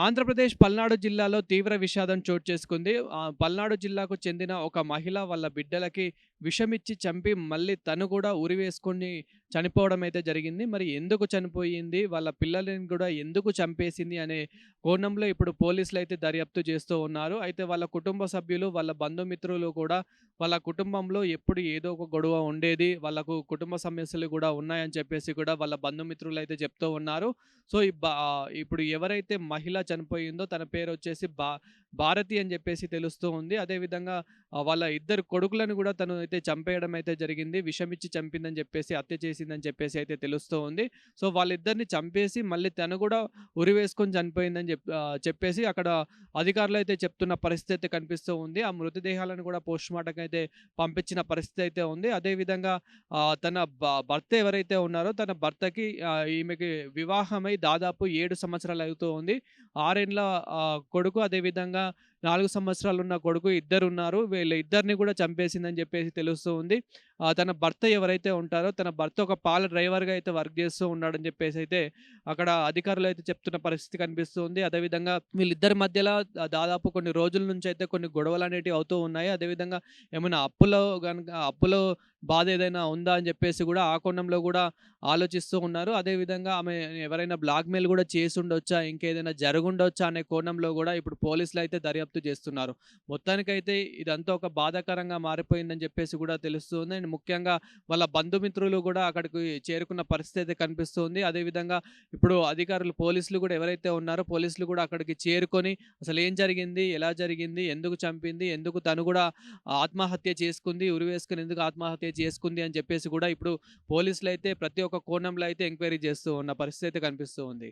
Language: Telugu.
ఆంధ్రప్రదేశ్ పల్నాడు జిల్లాలో తీవ్ర విషాదం చోటు చేసుకుంది. పల్నాడు జిల్లాకు చెందిన ఒక మహిళ వాళ్ళ బిడ్డలకి విషమిచ్చి చంపి మళ్ళీ తను కూడా ఉరివేసుకొని చనిపోవడం అయితే జరిగింది. మరి ఎందుకు చనిపోయింది? వాళ్ళ పిల్లలని కూడా ఎందుకు చంపేసింది? అనే కోణంలో ఇప్పుడు పోలీసులైతే దర్యాప్తు చేస్తూ ఉన్నారు. అయితే వాళ్ళ కుటుంబ సభ్యులు, వాళ్ళ బంధుమిత్రులు కూడా వాళ్ళ కుటుంబంలో ఎప్పుడు ఏదో ఒక గొడవ ఉండేది. వాళ్ళకు కుటుంబ సమస్యలు కూడా ఉన్నాయని చెప్పేసి కూడా వాళ్ళ బంధుమిత్రులైతే చెప్తూ ఉన్నారు. సో, ఇప్పుడు ఎవరైతే మహిళ చనిపోయిందో తన పేరొచ్చేసి భారతి అని జెప్పేసి తెలుస్తూ ఉంది. అదేవిధంగా వాళ్ళ ఇద్దరు కొడుకులను గూడా తను అయితే చంపేయడం అయితే జరిగింది. విషమిచ్చి చంపిందని జెప్పేసి, హత్య చేసిందని చెప్పేసి అయితే తెలుస్తూ ఉంది. సో, వాళ్ళిద్దరిని చంపేసి మళ్ళీ తను గూడా ఉరివేసుకొని చనిపోయిందని చెప్పేసి అక్కడ అధికారులైతే చెప్తున్న పరిస్థితి అయితే కనిపిస్తూ ఉంది. ఆ మృతదేహాలను గూడా పోస్ట్‌మార్టంకైతే పంపించిన పరిస్థితి అయితే ఉంది. అదేవిధంగా తన భర్త ఎవరైతే ఉన్నారో తన భర్తకి ఈమెకి వివాహమై దాదాపు 7 సంవత్సరాలు అవుతూ ఉంది. 6 ఏండ్ల కొడుకు అదేవిధంగా 4 సంవత్సరాలున్న కొడుకు ఇద్దరున్నారు. వీళ్ళ ఇద్దరిని కూడా చంపేసిందని చెప్పేసి తెలుస్తూ ఉంది. తన భర్త ఎవరైతే ఉంటారో తన భర్త ఒక పాల డ్రైవర్‌గా అయితే వర్క్ చేస్తూ ఉన్నాడని చెప్పేసైతే అక్కడ అధికారులైతే చెప్తున్న పరిస్థితి కనిపిస్తూ ఉంది. అదేవిధంగా వీళ్ళిద్దరి మధ్యల దాదాపు కొన్ని రోజుల నుంచయితే కొన్ని గొడవలనేటివి అవుతూ ఉన్నాయి. అదేవిధంగా ఏమైనా అప్పులో బాధ ఏదైనా ఉందా అని చెప్పేసి గూడా ఆ కోణంలో గూడా ఆలోచిస్తూ ఉన్నారు. అదేవిధంగా ఆమె ఎవరైనా బ్లాక్‌మెయిల్ గూడా చేసుండొచ్చా? ఇంకేదైనా జరుగుండొచ్చా? అనే కోణంలో గూడా ఇప్పుడు పోలీసులైతే దర్యాప్తు చేస్తున్నారు. మొత్తానికైతే ఇదంతా ఒక బాధాకరంగా మారిపోయిందని చెప్పేసి గూడా తెలుస్తుంది. అండ్ ముఖ్యంగా వాళ్ళ బంధుమిత్రులు గూడా అక్కడికి చేరుకున్న పరిస్థితి అయితే కనిపిస్తుంది. అదేవిధంగా ఇప్పుడు అధికారులు పోలీసులు గూడా ఎవరైతే ఉన్నారో పోలీసులు గూడా అక్కడికి చేరుకొని అసలేం జరిగింది? ఎలా జరిగింది? ఎందుకు చంపింది? ఎందుకు తను గూడా ఆత్మహత్య చేసుకుంది? ఉరివేసుకొని ఎందుకు ఆత్మహత్య చేసుకుంది? అని చెప్పేసి గూడా ఇప్పుడు పోలీసులైతే ప్రతి ఒక్క కోణంలో అయితే ఎంక్వైరీ చేస్తూ ఉన్న పరిస్థితి అయితే కనిపిస్తూ ఉంది.